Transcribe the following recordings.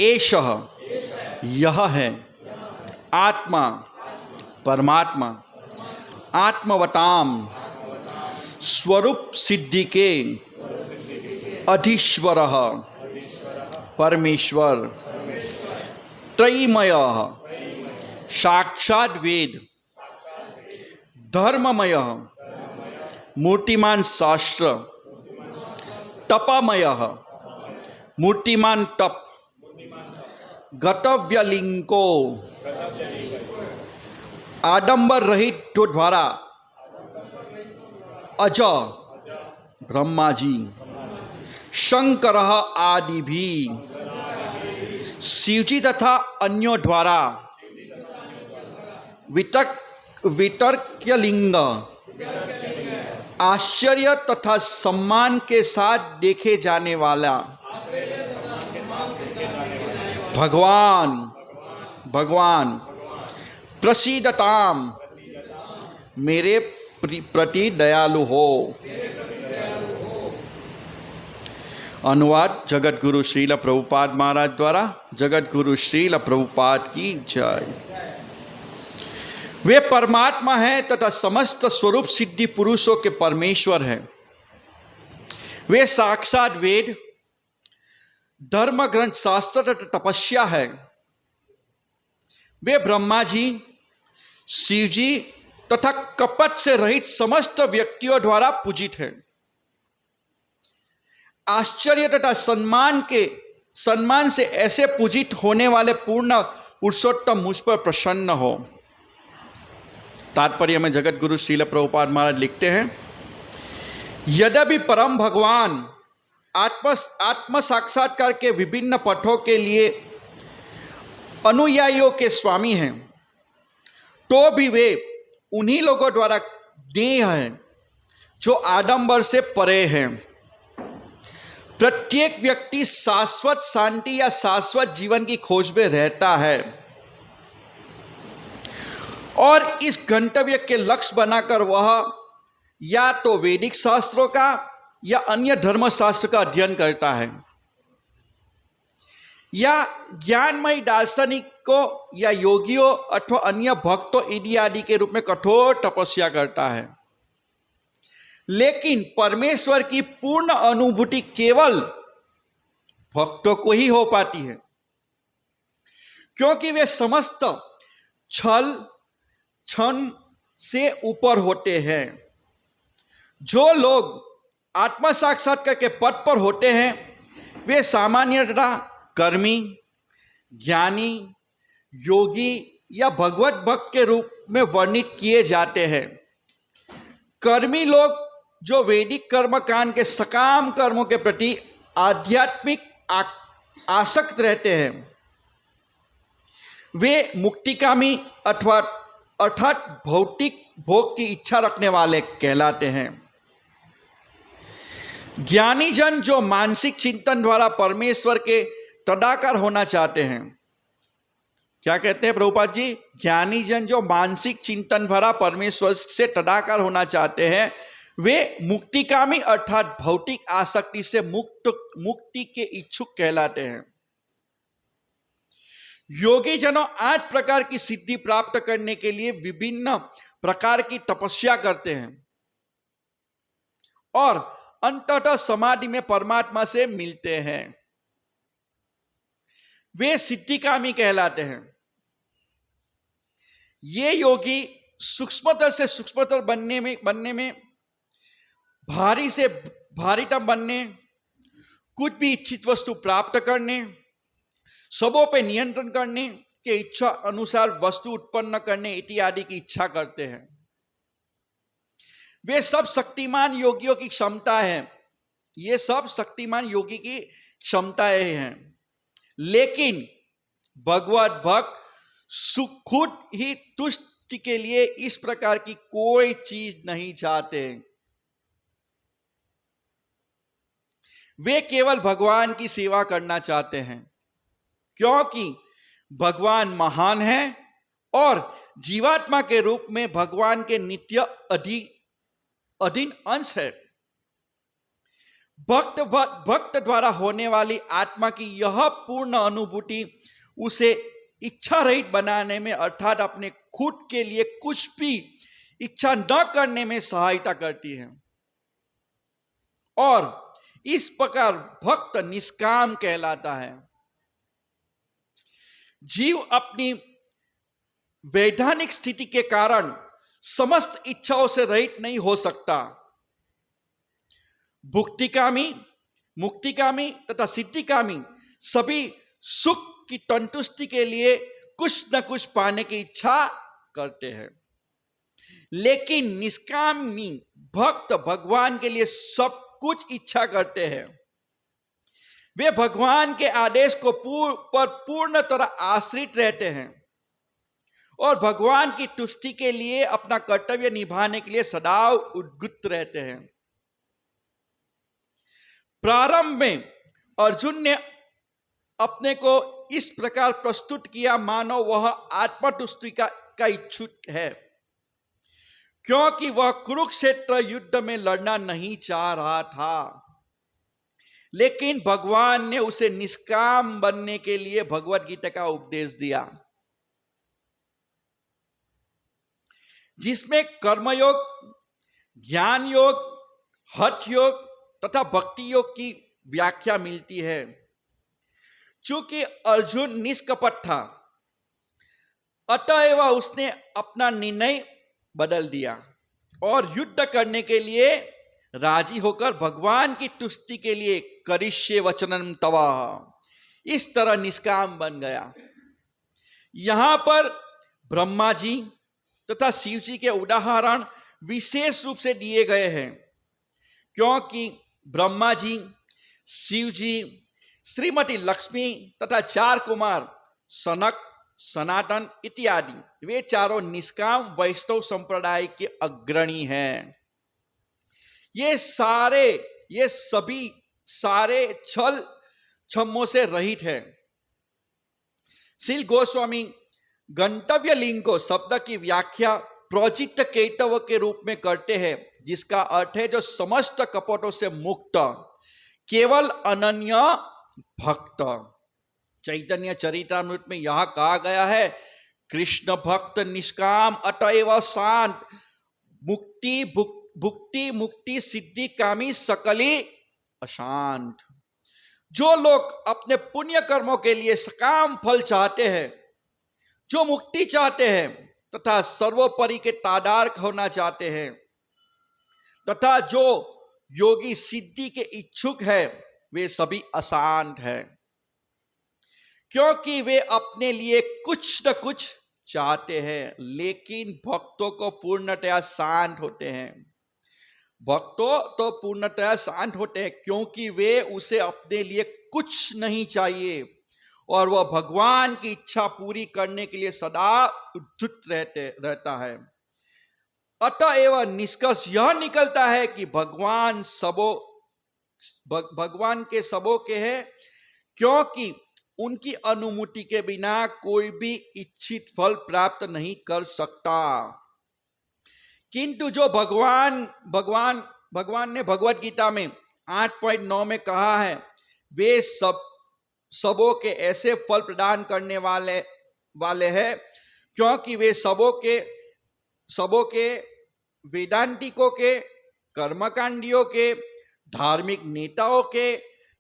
एषः यह है आत्मा परमात्मा आत्मवताम स्वरूप सिद्धि के अधीश्वरः परमेश्वर त्रयीमय साक्षात वेद धर्ममय मूर्तिमान शास्त्र तपमय मूर्तिमान तप गतव्यलिंको आडंबर रहित द्वारा अज ब्रह्मा जी शंकर आदि भी शिवजी तथा अन्यों द्वारा वितर्क्यलिंग आश्चर्य तथा सम्मान के साथ देखे जाने वाला भगवान प्रसीदताम मेरे प्रति दयालु हो। अनुवाद जगत गुरु श्रील प्रभुपाद महाराज द्वारा। जगत गुरु श्रील प्रभुपाद की जय। वे परमात्मा हैं तथा समस्त स्वरूप सिद्धि पुरुषों के परमेश्वर हैं। वे साक्षात वेद धर्म ग्रंथ शास्त्र तथा तपस्या है। वे ब्रह्मा जी शिव जी तथा कपट से रहित समस्त व्यक्तियों द्वारा पूजित है। आश्चर्य तथा सम्मान से ऐसे पूजित होने वाले पूर्ण पुरुषोत्तम मुझ पर प्रसन्न हो। तात्पर्य में जगत गुरु श्रील प्रभुपाद महाराज लिखते हैं, यद्यपि परम भगवान आत्म साक्षात्कार के विभिन्न पथों के लिए अनुयायियों के स्वामी हैं, तो भी वे उन्हीं लोगों द्वारा देह हैं जो आडंबर से परे हैं। प्रत्येक व्यक्ति शाश्वत शांति या शाश्वत जीवन की खोज में रहता है और इस गंतव्य के लक्ष्य बनाकर वह या तो वैदिक शास्त्रों का या अन्य धर्म शास्त्र का अध्ययन करता है या ज्ञानमयी दार्शनिकों या योगियों अथवा अन्य भक्तों इत्यादि के रूप में कठोर तपस्या करता है। लेकिन परमेश्वर की पूर्ण अनुभूति केवल भक्तों को ही हो पाती है, क्योंकि वे समस्त छल क्षण से ऊपर होते हैं। जो लोग आत्म साक्षात्कार के पद पर होते हैं वे सामान्यतः कर्मी ज्ञानी योगी या भगवत भक्त के रूप में वर्णित किए जाते हैं। कर्मी लोग जो वैदिक कर्मकांड के सकाम कर्मों के प्रति आध्यात्मिक आसक्त रहते हैं, वे मुक्तिकामी अर्थात भौतिक भोग की इच्छा रखने वाले कहलाते हैं। ज्ञानी जन जो मानसिक चिंतन द्वारा परमेश्वर के तदाकार होना चाहते हैं, क्या कहते हैं प्रभुपाद जी? ज्ञानी जन जो मानसिक चिंतन द्वारा परमेश्वर से तदाकार होना चाहते हैं, वे मुक्तिकामी अर्थात भौतिक आसक्ति से मुक्ति के इच्छुक कहलाते हैं। योगी जनों 8 प्रकार की सिद्धि प्राप्त करने के लिए विभिन्न प्रकार की तपस्या करते हैं और अंततः समाधि में परमात्मा से मिलते हैं। वे सिद्धिकामी कहलाते हैं। ये योगी सूक्ष्मतर से सूक्ष्मतर बनने में भारी से भारीतम बनने, कुछ भी इच्छित वस्तु प्राप्त करने, सबों पे नियंत्रण करने के इच्छा अनुसार वस्तु उत्पन्न करने इत्यादि की इच्छा करते हैं। वे सब शक्तिमान योगियों की क्षमता है। ये सब शक्तिमान योगी की क्षमताएं हैं। लेकिन भगवत भक्त खुद ही तुष्टि के लिए इस प्रकार की कोई चीज नहीं चाहते। वे केवल भगवान की सेवा करना चाहते हैं, क्योंकि भगवान महान है और जीवात्मा के रूप में भगवान के नित्य अधीन अंश है। भक्त द्वारा होने वाली आत्मा की यह पूर्ण अनुभूति उसे इच्छा रहित बनाने में, अर्थात अपने खुद के लिए कुछ भी इच्छा न करने में सहायता करती है। और इस प्रकार भक्त निष्काम कहलाता है। जीव अपनी वैधानिक स्थिति के कारण समस्त इच्छाओं से रहित नहीं हो सकता। भुक्तिकामी, मुक्तिकामी तथा सिद्धिकामी सभी सुख की संतुष्टि के लिए कुछ न कुछ पाने की इच्छा करते हैं, लेकिन निष्कामी भक्त भगवान के लिए सब कुछ इच्छा करते हैं। वे भगवान के आदेश को पर पूर्ण तरह आश्रित रहते हैं और भगवान की तुष्टि के लिए अपना कर्तव्य निभाने के लिए सदा उद्युक्त रहते हैं। प्रारंभ में अर्जुन ने अपने को इस प्रकार प्रस्तुत किया मानो वह आत्मतुष्टि का इच्छुक है, क्योंकि वह कुरुक्षेत्र युद्ध में लड़ना नहीं चाह रहा था। लेकिन भगवान ने उसे निष्काम बनने के लिए भगवद गीता का उपदेश दिया, जिसमें कर्मयोग, ज्ञान योग, हठ योग तथा भक्ति योग की व्याख्या मिलती है। चूंकि अर्जुन निष्कपट था, अतएव उसने अपना निर्णय बदल दिया और युद्ध करने के लिए राजी होकर भगवान की तुष्टि के लिए करिष्ये वचनं तव, इस तरह निष्काम बन गया। यहां पर ब्रह्मा जी तथा शिव जी के उदाहरण विशेष रूप से दिए गए हैं, क्योंकि ब्रह्मा जी, शिव जी, श्रीमती लक्ष्मी तथा 4 कुमार सनक, सनातन इत्यादि वे चारों निष्काम वैष्णव संप्रदाय के अग्रणी हैं। ये सभी सारे छल छम्मों से रहित है। श्री गोस्वामी गंतव्य लिंग को शब्द की व्याख्या प्रोचित केतव के रूप में करते हैं, जिसका अर्थ है जो समस्त कपटों से मुक्त, केवल अनन्य भक्त। चैतन्य चरितामृत में यह कहा गया है, कृष्ण भक्त निष्काम अतएव शांत, भुक्ति मुक्ति सिद्धि कामी सकली अशांत। जो लोग अपने पुण्य कर्मों के लिए सकाम फल चाहते हैं, जो मुक्ति चाहते हैं तथा सर्वोपरि के तादार्क होना चाहते हैं, तथा जो योगी सिद्धि के इच्छुक है, वे सभी अशांत हैं, क्योंकि वे अपने लिए कुछ न कुछ चाहते हैं। लेकिन भक्तों को पूर्णतया शांत होते हैं। भक्तों तो पूर्णतया शांत होते हैं, क्योंकि वे उसे अपने लिए कुछ नहीं चाहिए और वह भगवान की इच्छा पूरी करने के लिए सदा उद्युक्त रहता है। अतएव निष्कर्ष यह निकलता है कि भगवान के सबों के हैं, क्योंकि उनकी अनुमति के बिना कोई भी इच्छित फल प्राप्त नहीं कर सकता। किंतु जो भगवान ने भगवद गीता में 8.9 में कहा है, वे सबों के ऐसे फल प्रदान करने वाले हैं, क्योंकि वे सबों के वेदांतिकों के, कर्मकांडियों के, धार्मिक नेताओं के,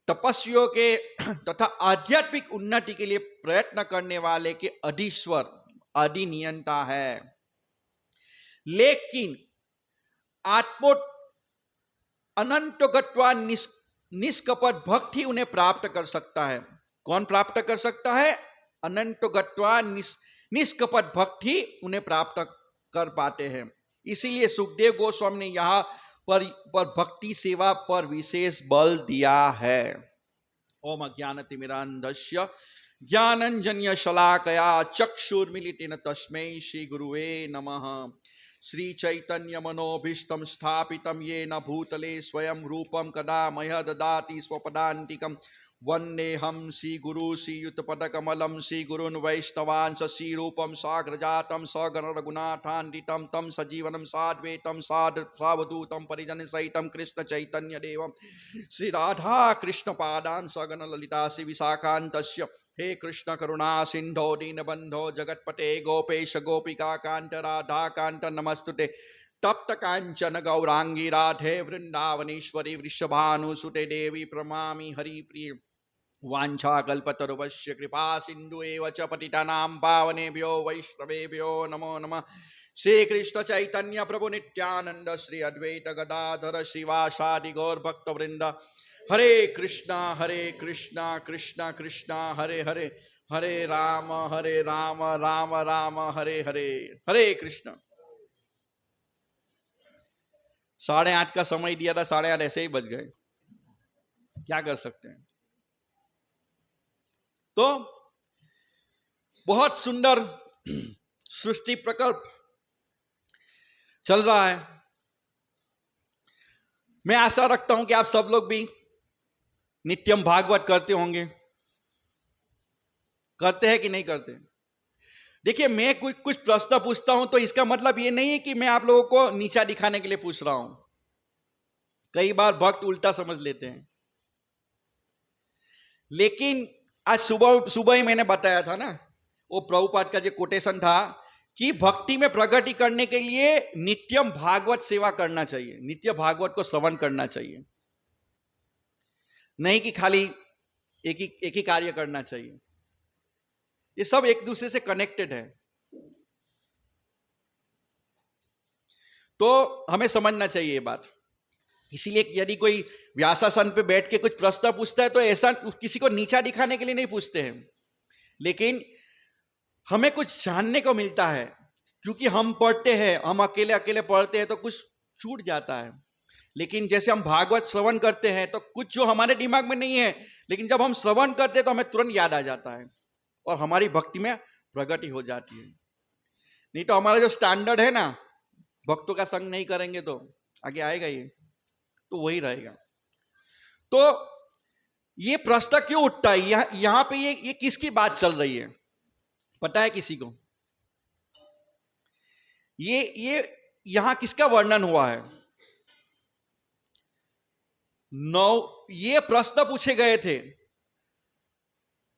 तपस्वियों के तथा आध्यात्मिक उन्नति के लिए प्रयत्न करने वाले के अधीश्वर, अधिनियंता है। लेकिन अनंतगत्वा निष्कपट भक्त ही उन्हें प्राप्त कर सकता है। कौन प्राप्त कर सकता है? अनंतगत्वा निष्कपट भक्त ही उन्हें प्राप्त कर पाते हैं। इसीलिए सुखदेव गोस्वामी ने यहाँ पर भक्ति सेवा पर विशेष बल दिया है। ओम अज्ञानतिमिरान्धस्य ज्ञानंजन्य शलाकया चक्षुर्मिलितेन तस्मै श्री गुरुवे नमः। श्री चैतन्य मनोभीष्टं स्थापितं येन भूतले स्वयं रूपं कदा मह्य ददाति स्वपदान्तिकं वन्देहं श्री गुरु श्री युतपद कमलम श्री गुरुन् वैष्णवान् श्री रूपम साग्रजातम सगण रघुनाथान्वितम तम सजीवनम साद्वैतम सावधूतम परिजन सहितम कृष्ण चैतन्य देवम श्री राधा कृष्ण पादान सगण ललिता श्री विशाखान्तस्य हे कृष्ण करुणा सिंधो दीनबंधो जगतपते गोपेश गोपिका कांत राधा कांत नमस्तुते तप्त कांचन गौरांगी राधे वृंदावनेश्वरी वृषभानुसुते देवी प्रणमामि हरिप्रिय वाञ्छाकल्पतरुभ्यश्च कृपा सिन्धु एव च पतितानां पावनेभ्यो वैष्णवेभ्यो नमो नमः। श्री कृष्ण चैतन्य प्रभु नित्यानंद श्री अद्वैत गदाधर शिवासादि गौर भक्त वृंद हरे कृष्णा कृष्णा कृष्णा हरे हरे हरे राम राम राम हरे हरे। हरे कृष्ण। 8:30 का समय दिया था, 8:30 ऐसे ही बज गए, क्या कर सकते हैं। तो बहुत सुंदर सृष्टि प्रकल्प चल रहा है। मैं आशा रखता हूं कि आप सब लोग भी नित्यम भागवत करते होंगे। करते हैं कि नहीं करते? देखिए, मैं कुछ प्रश्न पूछता हूं तो इसका मतलब ये नहीं है कि मैं आप लोगों को नीचा दिखाने के लिए पूछ रहा हूं। कई बार भक्त उल्टा समझ लेते हैं। लेकिन आज सुबह ही मैंने बताया था ना, वो प्रभुपाद का जो कोटेशन था कि भक्ति में प्रगति करने के लिए नित्यम भागवत सेवा करना चाहिए, नित्य भागवत को श्रवण करना चाहिए, नहीं कि खाली एक ही कार्य करना चाहिए। ये सब एक दूसरे से कनेक्टेड है। तो हमें समझना चाहिए ये बात। इसीलिए यदि कोई व्यासासन पे बैठ के कुछ प्रश्न पूछता है तो ऐसा किसी को नीचा दिखाने के लिए नहीं पूछते हैं, लेकिन हमें कुछ जानने को मिलता है। क्योंकि हम पढ़ते हैं, हम अकेले पढ़ते हैं तो कुछ छूट जाता है। लेकिन जैसे हम भागवत श्रवण करते हैं तो कुछ जो हमारे दिमाग में नहीं है, लेकिन जब हम श्रवण करते हैं तो हमें तुरंत याद आ जाता है और हमारी भक्ति में प्रगति हो जाती है। नहीं तो हमारा जो स्टैंडर्ड है ना, भक्तों का संग नहीं करेंगे तो आगे आएगा ये, तो वही रहेगा। तो ये प्रश्न क्यों उठता है? यहां पे ये किसकी बात चल रही है, पता है किसी को? ये यहां किसका वर्णन हुआ है? ये प्रश्न पूछे गए थे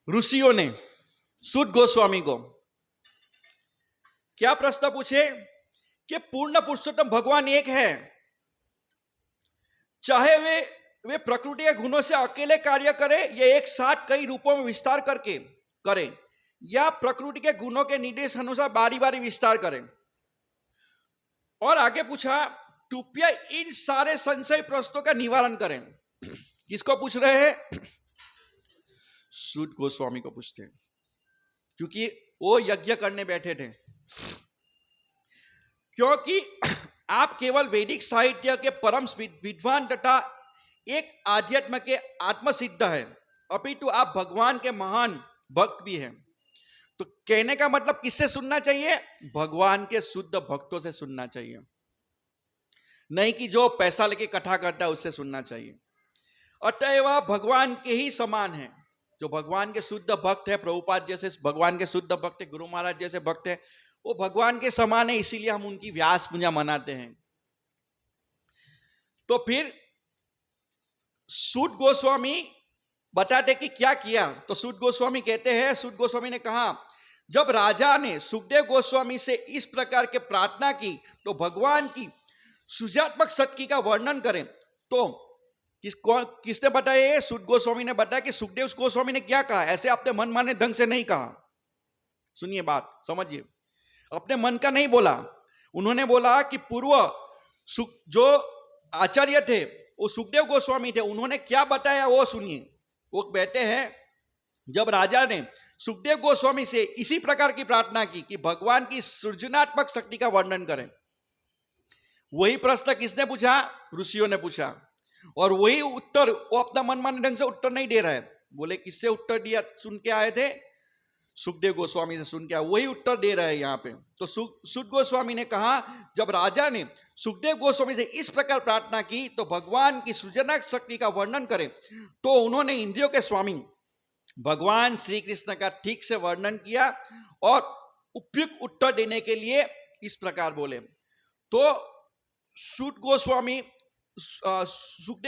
ऋषियों ने सूत गोस्वामी को। क्या प्रश्न पूछे? कि पूर्ण पुरुषोत्तम भगवान एक है, चाहे वे प्रकृति के गुणों से अकेले कार्य करें या एक साथ कई रूपों में विस्तार करके करें, या प्रकृति के गुणों के निर्देश अनुसार बारी बारी विस्तार करें। और आगे पूछा, कृपया इन सारे संशय प्रश्नों का निवारण करें। किसको पूछ रहे हैं? सूत गोस्वामी को पूछते हैं, क्योंकि वो यज्ञ करने बैठे थे। क्योंकि आप केवल वैदिक साहित्य के परम विद्वान तथा एक आध्यात्म के आत्मसिद्ध है, अपितु आप भगवान के महान भक्त भी हैं। तो कहने का मतलब किससे सुनना चाहिए? भगवान के शुद्ध भक्तों से सुनना चाहिए, नहीं कि जो पैसा लेके इकट्ठा करता है उससे सुनना चाहिए। अतएव भगवान के ही समान है। जो भगवान के शुद्ध भक्त है, प्रभुपाद जैसे भगवान के शुद्ध भक्त है, गुरु महाराज जैसे भक्त है, वो भगवान के समान है। इसीलिए हम उनकी व्यास पूजा मनाते हैं। तो फिर सूत गोस्वामी बताते कि क्या किया। तो सूत गोस्वामी कहते हैं, सूत गोस्वामी ने कहा, जब राजा ने सुखदेव गोस्वामी से इस प्रकार के प्रार्थना की तो भगवान की सृजनात्मक शक्ति का वर्णन करें तो किसने बताया? सूत गोस्वामी ने बताया कि सुखदेव गोस्वामी ने क्या कहा। ऐसे अपने मन माने ढंग से नहीं कहा। सुनिए बात, समझिए। अपने मन का नहीं बोला। उन्होंने बोला कि पूर्व जो आचार्य थे वो सुखदेव गोस्वामी थे, उन्होंने क्या बताया वो सुनिए। वो कहते हैं, जब राजा ने सुखदेव गोस्वामी से इसी प्रकार की प्रार्थना की कि भगवान की सृजनात्मक शक्ति का वर्णन करें, वही प्रश्न किसने पूछा? ऋषियों ने पूछा। और वही उत्तर वो अपना मनमाने ढंग से उत्तर नहीं दे रहा है। बोले किससे उत्तर दिया? सुन के आए थे सुखदेव गोस्वामी से सुन के वही उत्तर दे रहे हैं यहाँ पे। तो सुख गोस्वामी ने कहा, जब राजा ने सुखदेव गोस्वामी से इस प्रकार प्रार्थना की तो भगवान की सृजनक शक्ति का वर्णन करें, तो उन्होंने इंद्रियों के स्वामी भगवान श्री कृष्ण का ठीक से वर्णन किया और उपयुक्त उत्तर देने के लिए इस प्रकार बोले। तो सुखदेव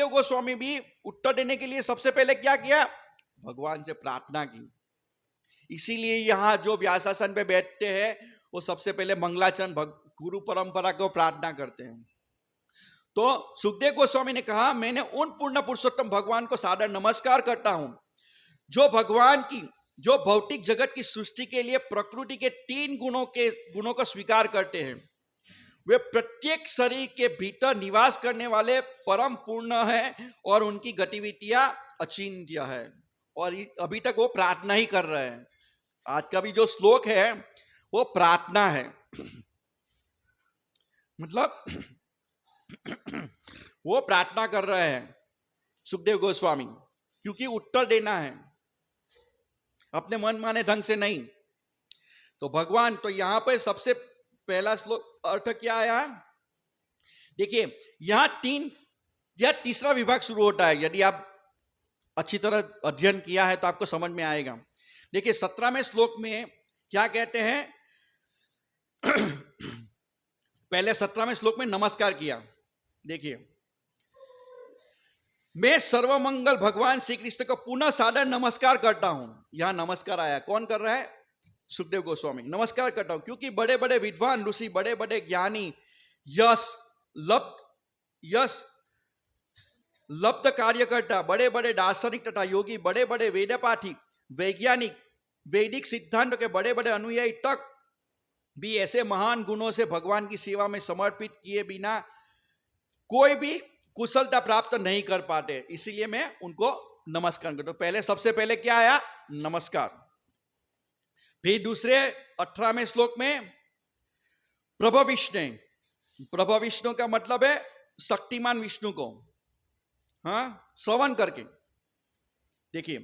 गोस्वामी भी उत्तर देने के लिए सबसे पहले क्या किया? भगवान से प्रार्थना की। इसीलिए यहाँ जो व्यासासन पे बैठते हैं वो सबसे पहले मंगलाचरण गुरु परंपरा को प्रार्थना करते हैं। तो सुखदेव गोस्वामी ने कहा, मैंने उन पूर्ण पुरुषोत्तम भगवान को सादर नमस्कार करता हूं जो भौतिक जगत की सृष्टि के लिए प्रकृति के 3 गुणों को स्वीकार करते हैं। वे प्रत्येक शरीर के भीतर निवास करने वाले परम पूर्ण है और उनकी गतिविधियां अचिंत्य है। और अभी तक वो प्रार्थना ही कर रहे हैं। आज का भी जो श्लोक है वो प्रार्थना है। मतलब वो प्रार्थना कर रहे हैं सुखदेव गोस्वामी, क्योंकि उत्तर देना है अपने मन माने ढंग से नहीं। तो भगवान, तो यहां पे सबसे पहला श्लोक अर्थ क्या आया? देखिए यह तीसरा विभाग शुरू होता है। यदि आप अच्छी तरह अध्ययन किया है तो आपको समझ में आएगा। देखिए 17वें श्लोक में क्या कहते हैं? पहले 17वें श्लोक में नमस्कार किया। देखिए, मैं सर्वमंगल भगवान श्री कृष्ण को पुनः सादर नमस्कार करता हूं। यहां नमस्कार आया, कौन कर रहा है? सुखदेव गोस्वामी। नमस्कार करता हूं क्योंकि बड़े बड़े विद्वान ऋषि, बड़े बड़े ज्ञानी, यश लब्ध कार्यकर्ता, बड़े बड़े दार्शनिक तथा योगी, बड़े बड़े वेदपाठी, वैज्ञानिक, वैदिक सिद्धांतों के बड़े बड़े अनुयायी तक भी ऐसे महान गुणों से भगवान की सेवा में समर्पित किए बिना कोई भी कुशलता प्राप्त नहीं कर पाते। इसीलिए मैं उनको नमस्कार करता हूं। पहले सबसे पहले क्या आया? नमस्कार। फिर दूसरे 18वें श्लोक में प्रभु विष्णु का मतलब है शक्तिमान विष्णु को, हाँ, श्रवण करके। देखिए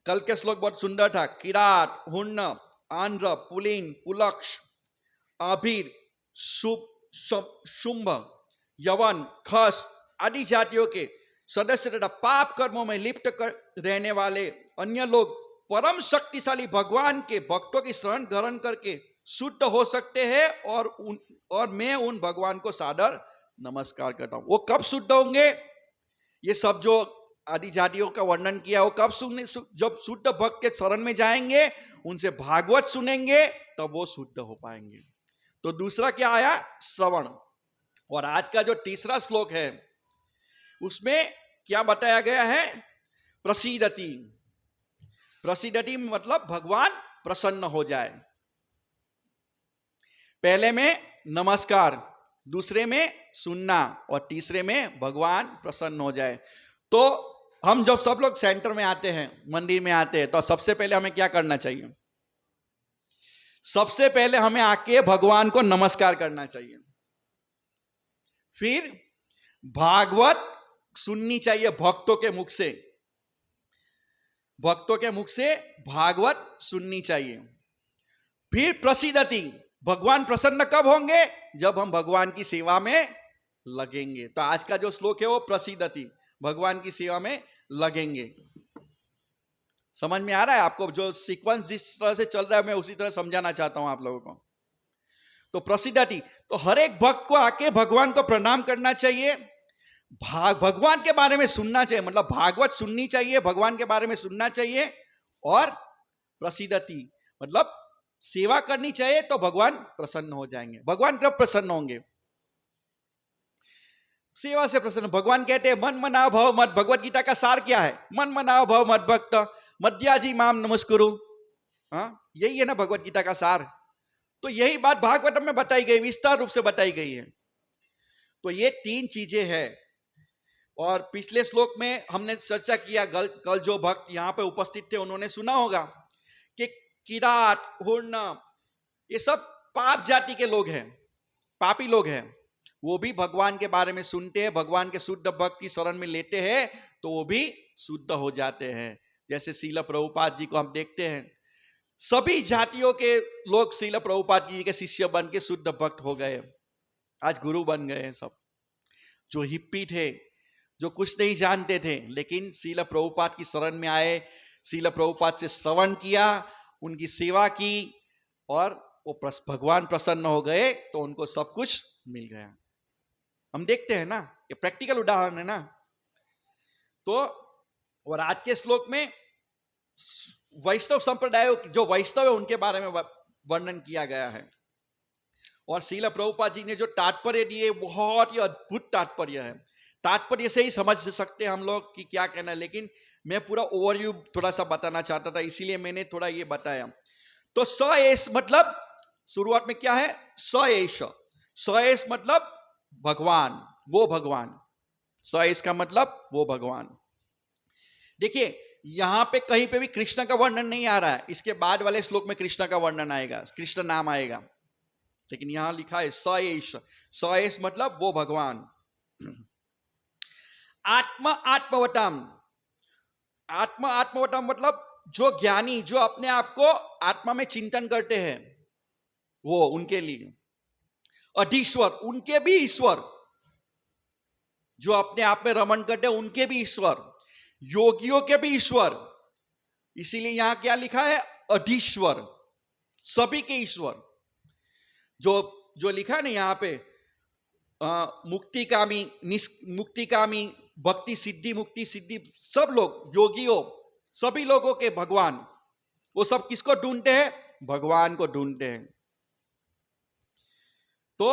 कल के श्लोक बहुत सुंदर था। किरात, हुन्न, आंध्र, पुलिन, पुलक्ष, आभिर, शुंभ, यवन, खस आदि जातियों के सदस्य तथा पाप कर्मों में लिप्त रहने वाले अन्य लोग परम शक्तिशाली भगवान के भक्तों की शरण ग्रहण करके शुद्ध हो सकते हैं और मैं उन भगवान को सादर नमस्कार करता हूं। वो कब शुद्ध होंगे? ये सब जो आदि जातियों का वर्णन किया वो कब सुनने? जब शुद्ध भक्त के शरण में जाएंगे, उनसे भागवत सुनेंगे, तब वो शुद्ध हो पाएंगे। तो दूसरा क्या आया? श्रवण। और आज का जो तीसरा श्लोक है उसमें क्या बताया गया है? प्रसीदति। प्रसीदति मतलब भगवान प्रसन्न हो जाए। पहले में नमस्कार, दूसरे में सुनना और तीसरे में भगवान प्रसन्न हो जाए। तो हम जब सब लोग सेंटर में आते हैं, मंदिर में आते हैं, तो सबसे पहले हमें क्या करना चाहिए? सबसे पहले हमें आके भगवान को नमस्कार करना चाहिए। फिर भागवत सुननी चाहिए भक्तों के मुख से, भक्तों के मुख से भागवत सुननी चाहिए। फिर प्रसीदति, भगवान प्रसन्न कब होंगे? जब हम भगवान की सेवा में लगेंगे। तो आज का जो श्लोक है वो प्रसीदति, भगवान की सेवा में लगेंगे। समझ में आ रहा है आपको? जो सीक्वेंस जिस तरह से चल रहा है मैं उसी तरह समझाना चाहता हूं आप लोगों को। तो प्रसिद्धति, तो हर एक भक्त को आके भगवान को प्रणाम करना चाहिए, भगवान के बारे में सुनना चाहिए, मतलब भागवत सुननी चाहिए, भगवान के बारे में सुनना चाहिए। और प्रसिद्धति मतलब सेवा करनी चाहिए, तो भगवान प्रसन्न हो जाएंगे। भगवान कब प्रसन्न होंगे? सेवा से प्रसन्न। भगवान कहते हैं मन मनाओ भव मत। भगवत गीता का सार क्या है? मन मनाओ भव मत भक्त मध्याजी माम नमस्कुरु। हाँ, यही है ना भगवत गीता का सार। तो यही बात भागवत में बताई गई, विस्तार रूप से बताई गई है। तो ये 3 चीजें हैं। और पिछले श्लोक में हमने चर्चा किया, कल जो भक्त यहां पे उपस्थित थे उन्होंने सुना होगा कि किरात, हुर्ण, ये सब पाप जाति के लोग हैं, पापी लोग हैं। वो भी भगवान के बारे में सुनते हैं, भगवान के शुद्ध भक्त की शरण में लेते हैं, तो वो भी शुद्ध हो जाते हैं। जैसे श्रील प्रभुपाद जी को हम देखते हैं, सभी जातियों के लोग श्रील प्रभुपाद जी के शिष्य बन के शुद्ध भक्त हो गए, आज गुरु बन गए सब। जो हिप्पी थे, जो कुछ नहीं जानते थे, लेकिन श्रील प्रभुपाद की शरण में आए, श्रील प्रभुपाद से श्रवण किया, उनकी सेवा की, और वो भगवान प्रसन्न हो गए, तो उनको सब कुछ मिल गया। हम देखते हैं ना, ये प्रैक्टिकल उदाहरण है ना। तो और आज के श्लोक में वैष्णव संप्रदाय, जो वैष्णव है उनके बारे में वर्णन किया गया है। और श्रील प्रभुपाद जी ने जो तात्पर्य दिए, बहुत ही अद्भुत तात्पर्य है। तात्पर्य से ही समझ सकते हैं हम लोग कि क्या कहना है, लेकिन मैं पूरा ओवरव्यू थोड़ा सा बताना चाहता था, इसीलिए मैंने थोड़ा ये बताया। तो स एस मतलब शुरुआत में क्या है, स एष। स एस मतलब भगवान, वो भगवान। स एस का मतलब वो भगवान। देखिए यहां पे कहीं पे भी कृष्ण का वर्णन नहीं आ रहा है, इसके बाद वाले श्लोक में कृष्ण का वर्णन आएगा, कृष्ण नाम आएगा, लेकिन यहां लिखा है स एष। स एष मतलब वो भगवान। आत्मा आत्मवतम, आत्मा आत्मवतम मतलब जो ज्ञानी, जो अपने आप को आत्मा में चिंतन करते हैं, वो उनके लिए। अधीश्वर, उनके भी ईश्वर, जो अपने आप में रमण करते हैं उनके भी ईश्वर, योगियों के भी ईश्वर। इसीलिए यहां क्या लिखा है, अधीश्वर, सभी के ईश्वर। जो लिखा है ना यहां पे, मुक्तिकामी, मुक्तिकामी, भक्ति सिद्धि, मुक्ति सिद्धि, सब लोग योगियों, सभी लोगों के भगवान, वो सब किसको ढूंढते हैं, भगवान को ढूंढते हैं। तो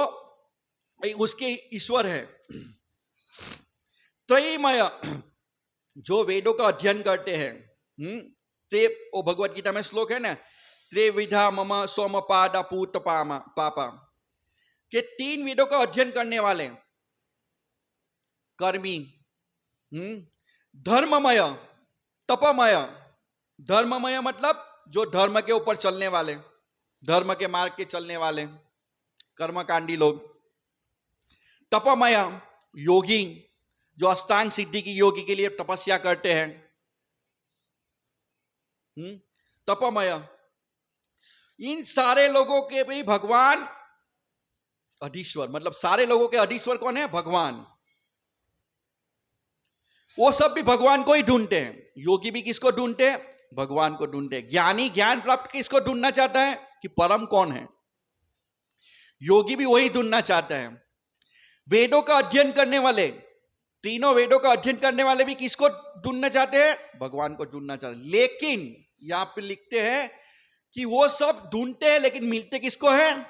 उसके ईश्वर है। त्रयीमय, जो वेदों का अध्ययन करते हैं, वो भगवत गीता में श्लोक है ना, त्रिविधा मम सोमपाद पूत पापा, के 3 वेदों का अध्ययन करने वाले कर्मी, धर्ममय, तपमय। धर्ममय मतलब जो धर्म के ऊपर चलने वाले, धर्म के मार्ग के चलने वाले, कर्मकांडी लोग। तपमय, योगी, जो अष्टांग सिद्धि की योगी के लिए तपस्या करते हैं। तपमय, इन सारे लोगों के भी भगवान अधीश्वर, मतलब सारे लोगों के अधीश्वर कौन है, भगवान। वो सब भी भगवान को ही ढूंढते हैं। योगी भी किसको ढूंढते हैं, भगवान को ढूंढते हैं। ज्ञानी ज्ञान प्राप्त किसको ढूंढना चाहता है, कि परम कौन है, योगी भी वही ढूंढना चाहता है। वेदों का अध्ययन करने वाले, तीनों वेदों का अध्ययन करने वाले भी किसको ढूंढना चाहते हैं, भगवान को ढूंढना चाहते हैं। लेकिन यहां पे लिखते हैं कि वो सब ढूंढते हैं, लेकिन मिलते किसको है,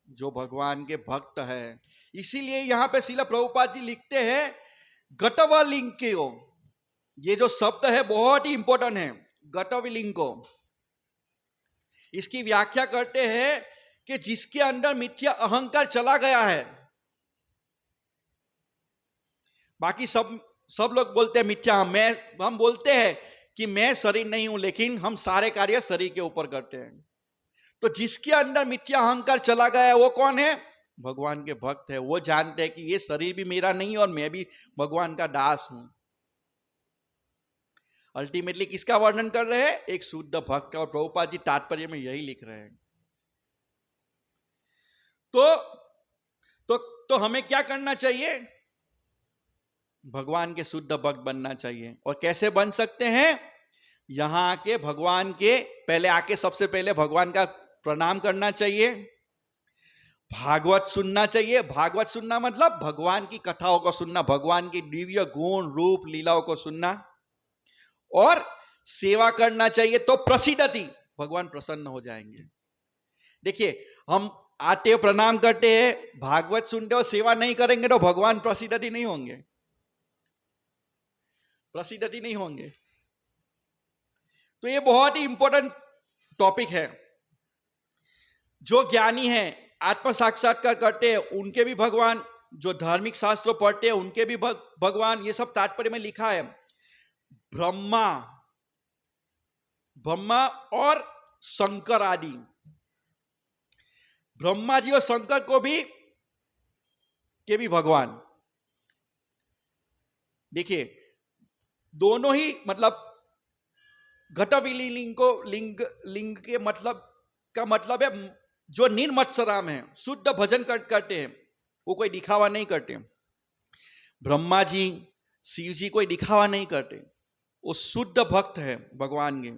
जो भगवान के भक्त है। इसीलिए यहां पे श्रील प्रभुपाद जी लिखते हैं गतवलिंको, ये जो शब्द है बहुत ही इंपॉर्टेंट है, गतवलिंको। इसकी व्याख्या करते हैं कि जिसके अंदर मिथ्या अहंकार चला गया है। बाकी सब लोग बोलते हैं मिथ्या, हम बोलते हैं कि मैं शरीर नहीं हूं, लेकिन हम सारे कार्य शरीर के ऊपर करते हैं। तो जिसके अंदर मिथ्या अहंकार चला गया है वो कौन है, भगवान के भक्त है। वो जानते हैं कि ये शरीर भी मेरा नहीं और मैं भी भगवान का दास हूं। अल्टीमेटली किसका वर्णन कर रहे हैं, एक शुद्ध भक्त का। और प्रभुपाद जी तात्पर्य में यही लिख रहे हैं। तो हमें क्या करना चाहिए, भगवान के शुद्ध भक्त बनना चाहिए। और कैसे बन सकते हैं, यहां आके भगवान के पहले आके सबसे पहले भगवान का प्रणाम करना चाहिए, भागवत सुनना चाहिए। भागवत सुनना मतलब भगवान की कथाओं को सुनना, भगवान की दिव्य गुण रूप लीलाओं को सुनना, और सेवा करना चाहिए। तो प्रसिद्धति, भगवान प्रसन्न हो जाएंगे। देखिए हम आते प्रणाम करते हैं, भागवत सुनते हो, सेवा नहीं करेंगे तो भगवान प्रसिद्धति नहीं होंगे, प्रसिद्धति नहीं होंगे। तो ये बहुत ही इंपॉर्टेंट टॉपिक है। जो ज्ञानी है, आत्म साक्षात्कार करते हैं, उनके भी भगवान, जो धार्मिक शास्त्रों पढ़ते हैं उनके भी भगवान। ये सब तात्पर्य में लिखा है। ब्रह्मा और शंकर आदि, ब्रह्मा जी और शंकर को भी के भी भगवान। देखिए दोनों ही मतलब घटविली लिंग को लिंग लिंग के मतलब का मतलब है जो निर्मत्सराम है, शुद्ध भजन करते हैं, वो कोई दिखावा नहीं करते। ब्रह्मा जी शिव जी कोई दिखावा नहीं करते, वो शुद्ध भक्त है भगवान के।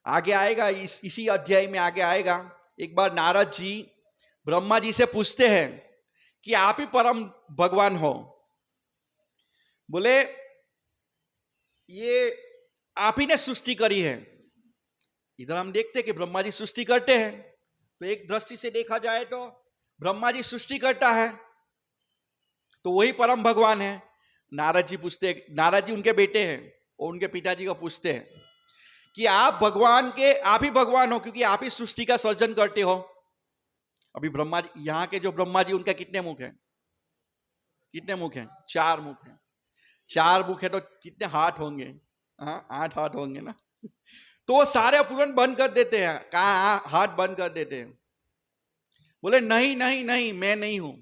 आगे आएगा, इसी अध्याय में आगे आएगा। एक बार नारद जी ब्रह्मा जी से पूछते हैं कि आप ही परम भगवान हो। बोले ये आप ही ने सृष्टि करी है। इधर हम देखते हैं कि ब्रह्मा जी सृष्टि करते हैं, तो एक दृष्टि से देखा जाए तो ब्रह्मा जी सृष्टि करता है तो वही परम भगवान है। नारद जी पूछते, नारद जी उनके बेटे हैं और उनके पिताजी को पूछते हैं कि आप भगवान के, आप ही भगवान हो क्योंकि आप ही सृष्टि का सर्जन करते हो। अभी ब्रह्मा जी, यहाँ के जो ब्रह्मा जी उनका कितने मुख हैं? कितने मुख हैं? 4 मुख हैं। 4 मुख है तो कितने हाथ होंगे? हाँ, 8 हाथ होंगे ना। तो वो सारे पूर्ण बंद कर देते हैं, कहा हाथ बंद कर देते हैं। बोले नहीं नहीं नहीं, मैं नहीं हूं,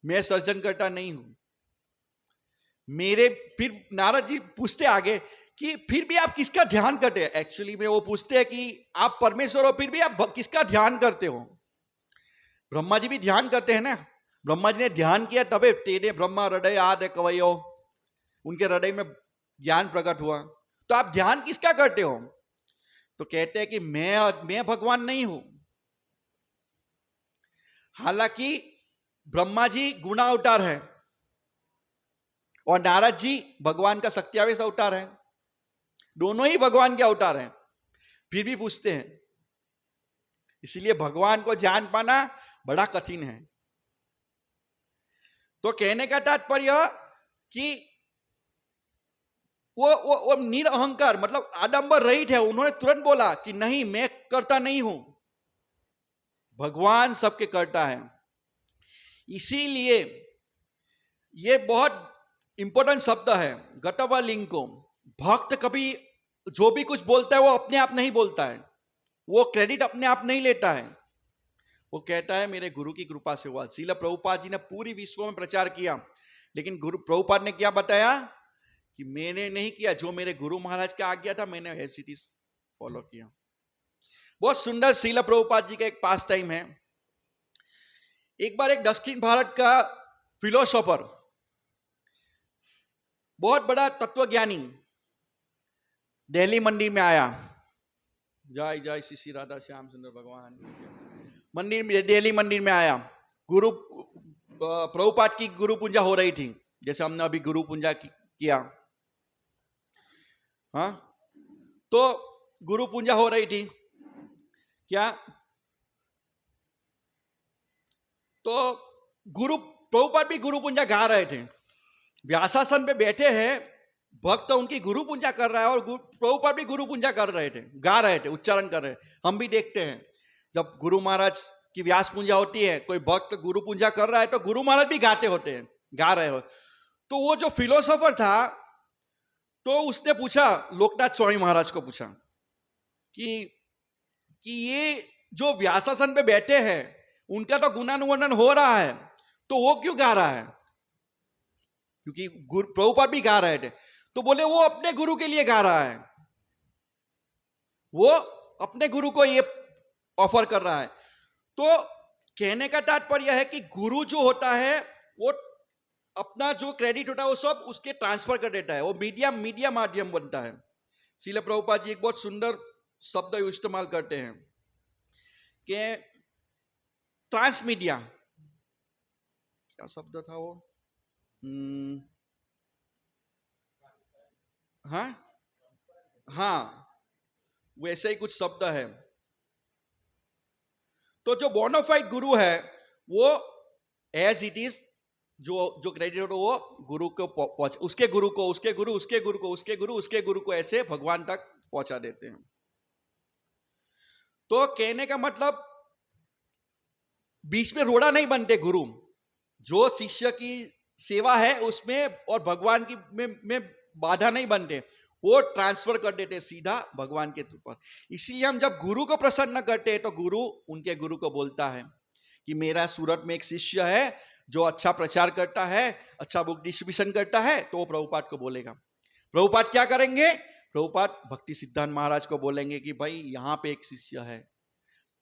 मैं सर्जन करता नहीं हूं मेरे। फिर नारद जी पूछते आगे कि फिर भी आप किसका ध्यान करते हैं? एक्चुअली में वो पूछते हैं कि आप परमेश्वर हो, फिर भी आप किसका ध्यान करते हो? ब्रह्मा जी भी ध्यान करते हैं ना। ब्रह्मा जी ने ध्यान किया तबे तेरे ब्रह्मा हृदय आदि कवयो, उनके हृदय में ज्ञान प्रकट हुआ। तो आप ध्यान किसका करते हो? तो कहते हैं कि मैं भगवान नहीं हूं। हालांकि ब्रह्मा जी गुणावतार है और नारद जी भगवान का सत्यावेश अवतार है, दोनों ही भगवान के अवतार हैं, फिर भी पूछते हैं। इसलिए भगवान को जान पाना बड़ा कठिन है। तो कहने का तात्पर्य कि वो निरअहंकार मतलब आडंबर रहित है। उन्होंने तुरंत बोला कि नहीं, मैं करता नहीं हूं, भगवान सबके करता है। इसीलिए ये बहुत इंपॉर्टेंट शब्द है गतवा लिंग को। भक्त कभी जो भी कुछ बोलता है वो अपने आप नहीं बोलता है, वो क्रेडिट अपने आप नहीं लेता है, वो कहता है मेरे गुरु की कृपा से हुआ। श्रील प्रभुपाद जी ने पूरी विश्व में प्रचार किया, लेकिन गुरु प्रभुपाद ने क्या बताया कि मैंने नहीं किया, जो मेरे गुरु महाराज का आज्ञा था मैंने ऐसी चीज फॉलो किया। बहुत सुंदर श्रील प्रभुपाद जी का एक पास टाइम है। एक बार एक दक्षिण भारत का फिलोसोफर, बहुत बड़ा तत्वज्ञानी दिल्ली मंदिर में आया। जय जय श्री श्री राधा श्याम सुंदर भगवान। मंदिर में, दिल्ली मंदिर में आया। गुरु प्रभुपाद की गुरु पूजा हो रही थी, जैसे हमने अभी गुरु पूजा किया। हाँ, तो गुरु पूजा हो रही थी क्या, तो गुरु प्रभुपाद भी गुरु पूजा गा रहे थे। व्यासासन पे बैठे हैं, भक्त उनकी गुरु पूजा कर रहा है और प्रभुपाद भी गुरु पूजा कर रहे थे, गा रहे थे, उच्चारण कर रहे हैं। हम भी देखते हैं जब गुरु महाराज की व्यास पूजा होती है, कोई भक्त गुरु पूजा कर रहा है तो गुरु महाराज भी गाते होते हैं, गा रहे हो। तो वो जो फिलोसोफर था, तो उसने पूछा, लोकनाथ स्वामी महाराज को पूछा कि ये जो व्यासासन पे बैठे हैं उनका तो गुणानुवर्णन हो रहा है, तो वो क्यों गा रहा है? क्योंकि प्रभुपाद भी गा रहे थे। तो बोले वो अपने गुरु के लिए गा रहा है, वो अपने गुरु को ये ऑफर कर रहा है। तो कहने का तात्पर्य है कि गुरु जो होता है वो अपना जो क्रेडिट होता है वो सब उसके ट्रांसफर कर देता है, वो मीडिया माध्यम बनता है। श्रील प्रभुपाद जी एक बहुत सुंदर शब्द इस्तेमाल करते हैं कि ट्रांसमीडिया, क्या शब्द था वो? हाँ, वैसे ही कुछ शब्द है। तो जो बोनाफाइड गुरु है वो एज इट इज, जो क्रेडिट हो वो गुरु को उसके गुरु को, उसके गुरु, उसके गुरु को, उसके गुरु, उसके गुरु को, ऐसे भगवान तक पहुंचा देते हैं। तो कहने का मतलब बीच में रोड़ा नहीं बनते गुरु, जो शिष्य की सेवा है उसमें और भगवान की में बाधा नहीं बनते, वो ट्रांसफर कर देते सीधा भगवान के ऊपर। इसलिए हम जब गुरु को प्रसन्न करते हैं तो गुरु उनके गुरु को बोलता है कि मेरा सूरत में एक शिष्य है जो अच्छा प्रचार करता है, अच्छा बुक डिस्ट्रीब्यूशन करता है, तो वो प्रभुपाद को बोलेगा। प्रभुपाद क्या करेंगे? प्रभुपाद भक्ति सिद्धांत महाराज को बोलेंगे कि भाई यहाँ पे एक शिष्य है।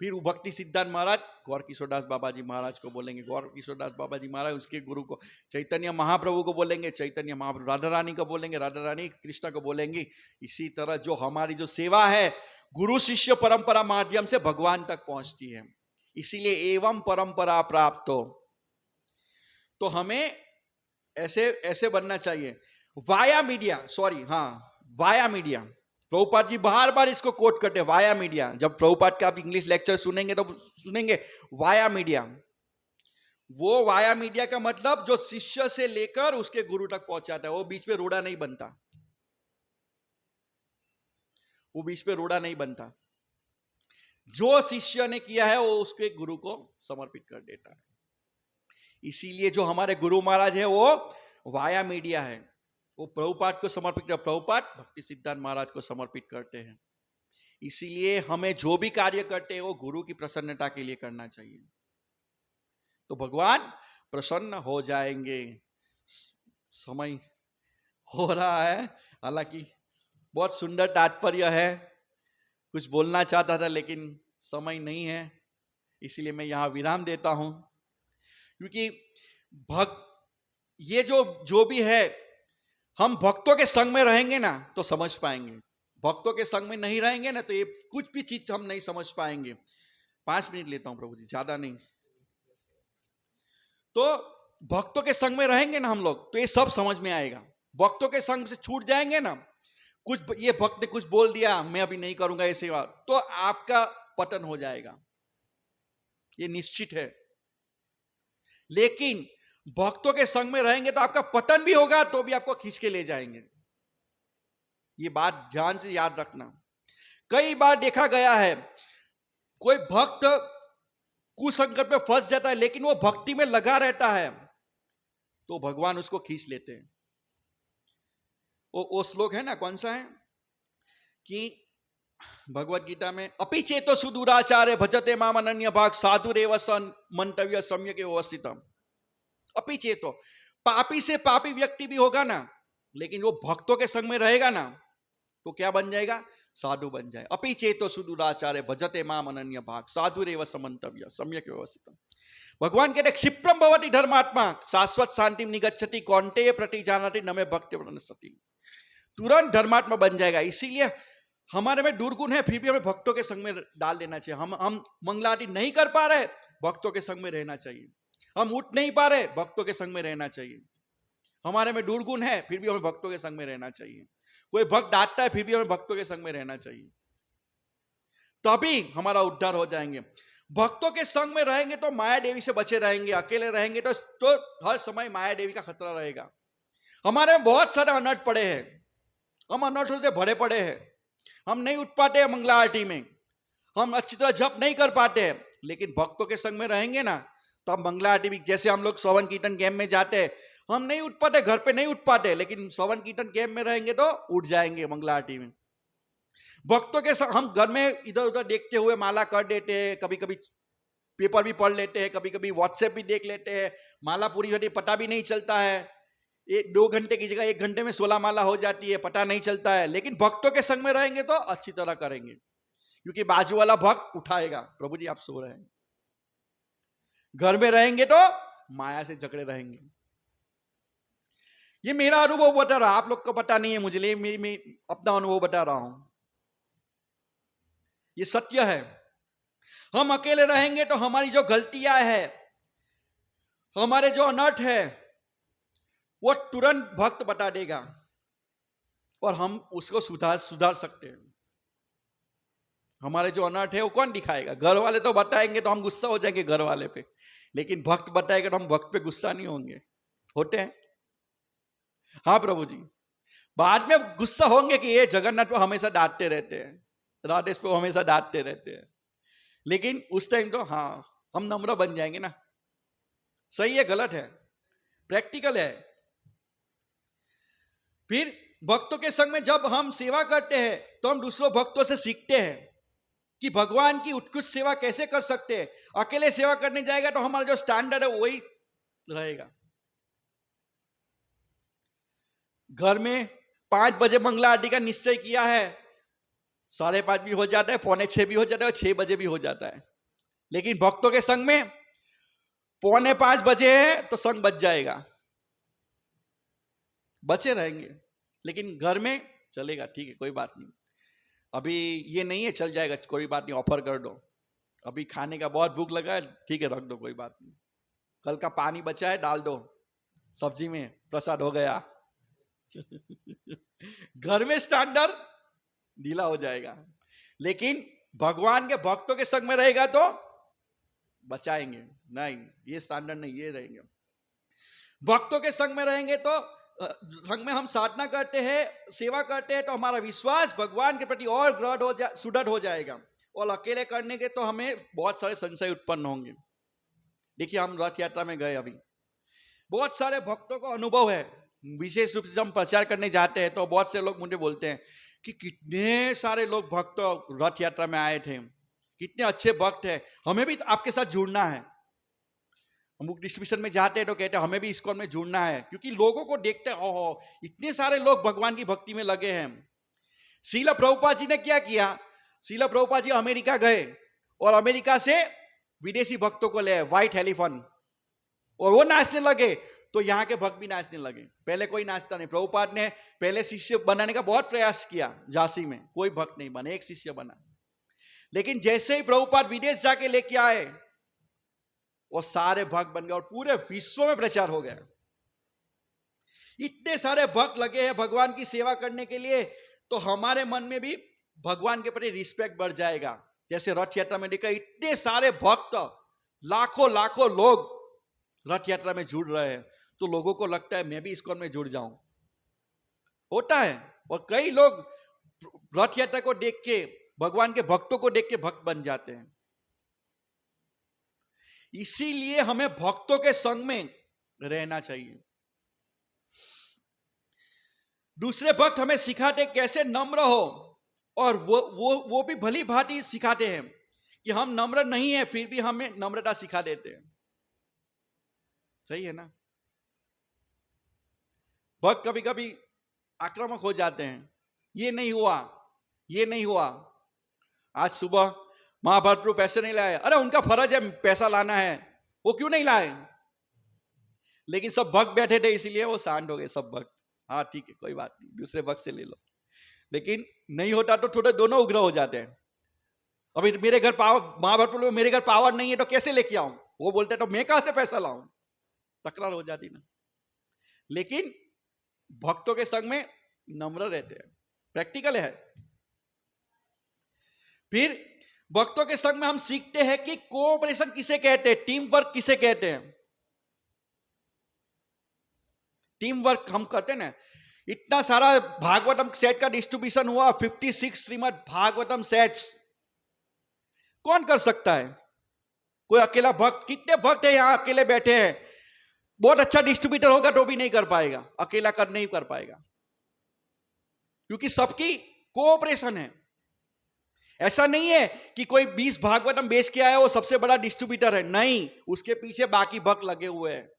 फिर वो भक्ति सिद्धांत महाराज गौर किशोरदास बाबा जी महाराज को बोलेंगे, गौर किशोरदास बाबा जी महाराज उसके गुरु को चैतन्य महाप्रभु को बोलेंगे, चैतन्य महाप्रभु राधा रानी को बोलेंगे, राधा रानी कृष्ण को बोलेंगी। इसी तरह जो हमारी जो सेवा है गुरु शिष्य परंपरा माध्यम से भगवान तक पहुंचती है। इसीलिए एवं परंपरा प्राप्त हो, तो हमें ऐसे ऐसे बनना चाहिए। वाया मीडिया, सॉरी हाँ, वाया मीडिया। प्रभुपाद जी बार बार इसको कोट करते हैं, वाया मीडिया। जब प्रभुपाद का आप इंग्लिश लेक्चर सुनेंगे तो सुनेंगे वाया मीडिया। वो वाया मीडिया का मतलब जो शिष्य से लेकर उसके गुरु तक पहुंचाता है, वो बीच में रोड़ा नहीं बनता, वो बीच में रोड़ा नहीं बनता। जो शिष्य ने किया है वो उसके गुरु को समर्पित कर देता है। इसीलिए जो हमारे गुरु महाराज है वो वाया मीडिया है, वो प्रभुपाद को समर्पित कर, प्रभुपाद भक्ति सिद्धांत महाराज को समर्पित करते हैं। इसीलिए हमें जो भी कार्य करते हैं वो गुरु की प्रसन्नता के लिए करना चाहिए, तो भगवान प्रसन्न हो जाएंगे। समय हो रहा है, हालांकि बहुत सुंदर तात्पर्य है, कुछ बोलना चाहता था लेकिन समय नहीं है, इसलिए मैं यहां विराम देता हूं। क्योंकि ये जो भी है, हम भक्तों के संग में रहेंगे ना तो समझ पाएंगे, भक्तों के संग में नहीं रहेंगे ना तो ये कुछ भी चीज हम नहीं समझ पाएंगे। 5 मिनट लेता हूं प्रभु जी, ज्यादा नहीं। तो भक्तों के संग में रहेंगे ना हम लोग तो ये सब समझ में आएगा। भक्तों के संग से छूट जाएंगे ना, कुछ ये भक्त ने कुछ बोल दिया, मैं अभी नहीं करूंगा ये सेवा, तो आपका पतन हो जाएगा, ये निश्चित है। लेकिन भक्तों के संग में रहेंगे तो आपका पतन भी होगा तो भी आपको खींच के ले जाएंगे। ये बात ध्यान से याद रखना। कई बार देखा गया है कोई भक्त कुसंगत में फंस जाता है लेकिन वो भक्ति में लगा रहता है तो भगवान उसको खींच लेते हैं। वो श्लोक है ना, कौन सा है कि भगवत गीता में अपि चेतो सुदूराचार्य भजते माम अनन्य भाग साधुरेव सन मंतव्य सम्यक व्यवस्थितम। अपि चेतो, पापी से पापी व्यक्ति भी होगा ना, लेकिन वो भक्तों के संग में रहेगा ना तो क्या बन जाएगा? साधु बन जाए। अपि चेतो सुदूराचार्य भजते माम अनन्य भाग साधुरेव समंतव्य सम्यक व्यवस्थितम। भगवान कहते क्षिप्रम भवति धर्मात्मा शाश्वत शांति निगच्छति कौन्तेय प्रतिजानाति न मे भक्ति प्रणश्यति। तुरंत धर्मात्मा बन जाएगा। इसीलिए हमारे में दुर्गुण है फिर भी हमें भक्तों के संग में डाल देना चाहिए। हम मंगलारती नहीं कर पा रहे, भक्तों के संग में रहना चाहिए। हम उठ नहीं पा रहे, भक्तों के संग में रहना चाहिए। हमारे में दुर्गुण है फिर भी हमें भक्तों के संग में रहना चाहिए। कोई भक्त डांटता है फिर भी हमें भक्तों के संग में रहना चाहिए, तभी हमारा उद्धार हो जाएंगे। भक्तों के संग में रहेंगे तो माया देवी से बचे रहेंगे, अकेले रहेंगे तो हर समय माया देवी का खतरा रहेगा। हमारे में बहुत सारे अनर्थ पड़े हैं, हम अनर्थों से भरे पड़े हैं। हम नहीं उठ पाते हैं मंगला आरती में, हम अच्छी तरह जप नहीं कर पाते हैं, लेकिन भक्तों के संग में रहेंगे ना तो हम मंगला आरती भी, जैसे हम लोग श्रवण कीर्तन कैंप में जाते हैं, हम नहीं उठ पाते, घर पे नहीं उठ पाते, लेकिन श्रवण कीर्तन कैंप में रहेंगे तो उठ जाएंगे मंगला आरती में। भक्तों के संग हम घर में इधर उधर देखते हुए माला कर देते हैं, कभी कभी पेपर भी पढ़ लेते हैं, कभी कभी व्हाट्सएप भी देख लेते हैं, माला पूरी होती पता भी नहीं चलता है। 2 घंटे की जगह 1 घंटे में 16 माला हो जाती है, पता नहीं चलता है। लेकिन भक्तों के संग में रहेंगे तो अच्छी तरह करेंगे, क्योंकि बाजू वाला भक्त उठाएगा, प्रभु जी आप सो रहे हैं। घर में रहेंगे तो माया से जकड़े रहेंगे। ये मेरा अनुभव बता रहा, आप लोग को पता नहीं है मुझे, मैं अपना अनुभव बता रहा हूं, ये सत्य है। हम अकेले रहेंगे तो हमारी जो गलतियां है, हमारे जो अनर्थ है, वो तुरंत भक्त बता देगा और हम उसको सुधार सकते हैं। हमारे जो अनर्थ है वो कौन दिखाएगा? घर वाले तो बताएंगे तो हम गुस्सा हो जाएंगे घर वाले पे, लेकिन भक्त बताएगा तो हम भक्त पे गुस्सा नहीं होंगे। होते हैं? हाँ प्रभु जी, बाद में गुस्सा होंगे कि ये जगन्नाथ को हमेशा डांटते रहते हैं, राधेश को हमेशा डांटते रहते हैं, लेकिन उस टाइम तो हाँ हम नम्र बन जाएंगे ना। सही है गलत है? प्रैक्टिकल है। फिर भक्तों के संग में जब हम सेवा करते हैं तो हम दूसरों भक्तों से सीखते हैं कि भगवान की उत्कृष्ट सेवा कैसे कर सकते हैं। अकेले सेवा करने जाएगा तो हमारा जो स्टैंडर्ड है वही रहेगा। घर में 5 बजे मंगला आरती का निश्चय किया है, 5:30 भी हो जाता है, 5:45 भी हो जाता है और 6 बजे भी हो जाता है। लेकिन भक्तों के संग में 4:45 बजे है तो संग बच जाएगा, बचे रहेंगे। लेकिन घर में चलेगा, ठीक है कोई बात नहीं, अभी ये नहीं है चल जाएगा, कोई बात नहीं, ऑफर कर दो, अभी खाने का बहुत भूख लगा है, ठीक है रख दो, कोई बात नहीं, कल का पानी बचा है डाल दो सब्जी में, प्रसाद हो गया। घर में स्टैंडर्ड ढीला हो जाएगा, लेकिन भगवान के भक्तों के संग में रहेगा तो बचाएंगे नहीं, ये स्टैंडर्ड नहीं, ये रहेंगे। भक्तों के संग में रहेंगे तो संग में हम साधना करते हैं, सेवा करते हैं, तो हमारा विश्वास भगवान के प्रति और सुदृढ़ हो जाएगा। और अकेले करने के तो हमें बहुत सारे संशय उत्पन्न होंगे। देखिए हम रथ यात्रा में गए, अभी बहुत सारे भक्तों को अनुभव है, विशेष रूप से हम प्रचार करने जाते हैं तो बहुत से लोग मुझे बोलते हैं कि कितने सारे लोग भक्त रथ यात्रा में आए थे, कितने अच्छे भक्त हैं, हमें भी आपके साथ जुड़ना है। हम डिस्ट्रीब्यूशन में जाते हैं तो कहते हैं हमें भी इस्कॉन में जुड़ना है, क्योंकि लोगों को देखते हैं ओहो इतने सारे लोग भगवान की भक्ति में लगे हैं। श्रील प्रभुपाद जी ने क्या किया, श्रील प्रभुपाद जी अमेरिका गए और अमेरिका से विदेशी भक्तों को ले, व्हाइट एलिफेंट, और वो नाचने लगे तो यहाँ के भक्त भी नाचने लगे। पहले कोई नाचता नहीं, प्रभुपाद ने पहले शिष्य बनाने का बहुत प्रयास किया, झांसी में कोई भक्त नहीं बना, एक शिष्य बना। लेकिन जैसे ही प्रभुपाद विदेश जाके लेके आए वो सारे भक्त बन गए और पूरे विश्व में प्रचार हो गया। इतने सारे भक्त लगे हैं भगवान की सेवा करने के लिए, तो हमारे मन में भी भगवान के प्रति रिस्पेक्ट बढ़ जाएगा। जैसे रथ यात्रा में देखा इतने सारे भक्त, लाखों लाखों लोग रथ यात्रा में जुड़ रहे हैं, तो लोगों को लगता है मैं भी इस्कॉन में जुड़ जाऊं, होता है। और कई लोग रथ यात्रा को देख के, भगवान के भक्तों को देख के भक्त बन जाते हैं। इसीलिए हमें भक्तों के संग में रहना चाहिए। दूसरे भक्त हमें सिखाते कैसे नम्र हो, और वो भी भली भांति सिखाते हैं कि हम नम्र नहीं है फिर भी हमें नम्रता सिखा देते हैं। सही है ना। भक्त कभी कभी आक्रामक हो जाते हैं, ये नहीं हुआ, ये नहीं हुआ, आज सुबह महाभारत पैसे नहीं लाए, अरे उनका फर्ज है पैसा लाना है, वो क्यों नहीं लाए। लेकिन सब भक्त बैठे थे इसीलिए वो शांत हो गए सब भक्त, हाँ ठीक है कोई बात नहीं दूसरे भक्त से ले लो। लेकिन नहीं होता तो थोड़े दोनों उग्र हो जाते हैं। अभी मेरे घर पावर, महाभारत में मेरे घर पावर नहीं है तो कैसे लेके आऊं, वो बोलते तो मैं कहां से पैसा लाऊं, तकरार हो जाती ना। लेकिन भक्तों के संग में नम्र रहते हैं, प्रैक्टिकल है। फिर भक्तों के संग में हम सीखते हैं कि कोऑपरेशन किसे कहते हैं, टीम वर्क किसे कहते हैं। टीम वर्क हम करते हैं ना, इतना सारा भागवतम सेट का डिस्ट्रीब्यूशन हुआ, 56 श्रीमद् भागवतम सेट्स, कौन कर सकता है, कोई अकेला भक्त। कितने भक्त है यहां अकेले बैठे हैं, बहुत अच्छा डिस्ट्रीब्यूटर होगा तो भी नहीं कर पाएगा, अकेला कर नहीं कर पाएगा, क्योंकि सबकी कोऑपरेशन है। ऐसा नहीं है कि कोई 20 भागवतम बेच के आया वो सबसे बड़ा डिस्ट्रीब्यूटर है, नहीं, उसके पीछे बाकी भक्त लगे हुए हैं।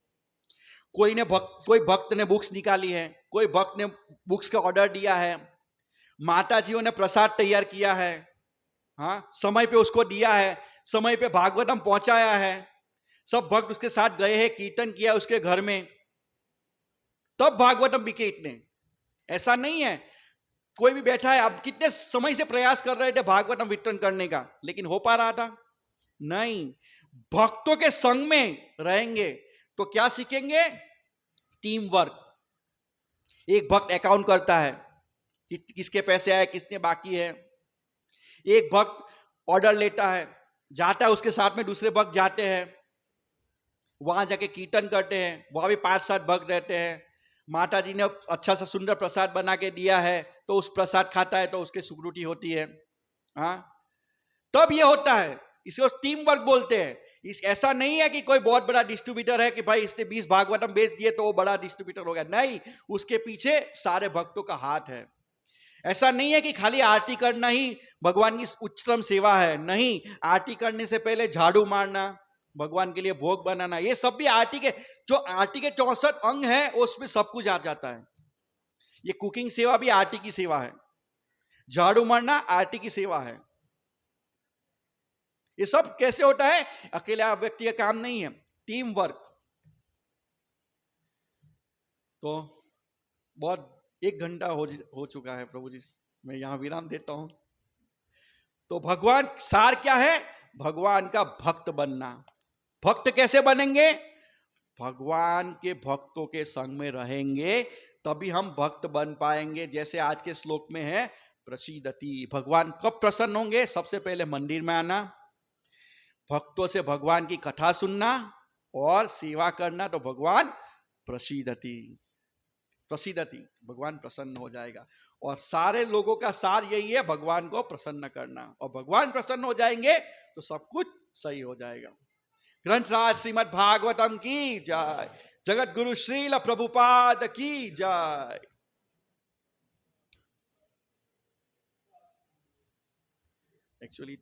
कोई भक्त ने बुक्स निकाली है, कोई भक्त ने बुक्स का ऑर्डर दिया है, माता जीओ ने प्रसाद तैयार किया है, हाँ समय पे उसको दिया है, समय पे भागवतम पहुंचाया है, सब भक्त उसके साथ गए हैं, कीर्तन किया उसके घर में, तब भागवतम बिके इतने। ऐसा नहीं है कोई भी बैठा है, आप कितने समय से प्रयास कर रहे थे भागवतम वितरण करने का, लेकिन हो पा रहा था नहीं। भक्तों के संग में रहेंगे तो क्या सीखेंगे, टीम वर्क। एक भक्त अकाउंट करता है कि किसके पैसे आए, किसने बाकी है। एक भक्त ऑर्डर लेता है, जाता है, उसके साथ में दूसरे भक्त जाते हैं, वहां जाके कीर्तन करते हैं, वहां भी 5-7 भक्त रहते हैं। माता जी ने अच्छा सा सुंदर प्रसाद बना के दिया है तो उस प्रसाद खाता है तो उसकी सुकृति होती है, हाँ तब ये होता है, इसको टीम वर्क बोलते हैं। ऐसा नहीं है कि कोई बहुत बड़ा डिस्ट्रीब्यूटर है कि भाई इसने 20 भागवतम बेच दिए तो वो बड़ा डिस्ट्रीब्यूटर हो गया, नहीं, उसके पीछे सारे भक्तों का हाथ है। ऐसा नहीं है कि खाली आरती करना ही भगवान की उच्चतम सेवा है, नहीं, आरती करने से पहले झाड़ू मारना, भगवान के लिए भोग बनाना, ये सब भी आरती के, जो आरती के 64 अंग हैं उसमें सब कुछ आ जाता है। ये कुकिंग सेवा भी आरती की सेवा है, झाड़ू मारना आरती की सेवा है। ये सब कैसे होता है? अकेला व्यक्ति का काम नहीं है, टीम वर्क। तो बहुत 1 घंटा हो चुका है प्रभु जी, मैं यहां विराम देता हूं। तो भगवान सार क्या है? भगवान का भक्त बनना। भक्त कैसे बनेंगे? भगवान के भक्तों के संग में रहेंगे तभी हम भक्त बन पाएंगे। जैसे आज के श्लोक में है, प्रसीदति। भगवान कब प्रसन्न होंगे? सबसे पहले मंदिर में आना, भक्तों से भगवान की कथा सुनना और सेवा करना, तो भगवान प्रसीदति, प्रसीदति, भगवान प्रसन्न हो जाएगा। और सारे लोगों का सार यही है, भगवान को प्रसन्न करना, और भगवान प्रसन्न हो जाएंगे तो सब कुछ सही हो जाएगा। ग्रंथराज श्रीमद् भागवतम की जय, जगत गुरु श्रील प्रभुपाद की जय। एक्चुअली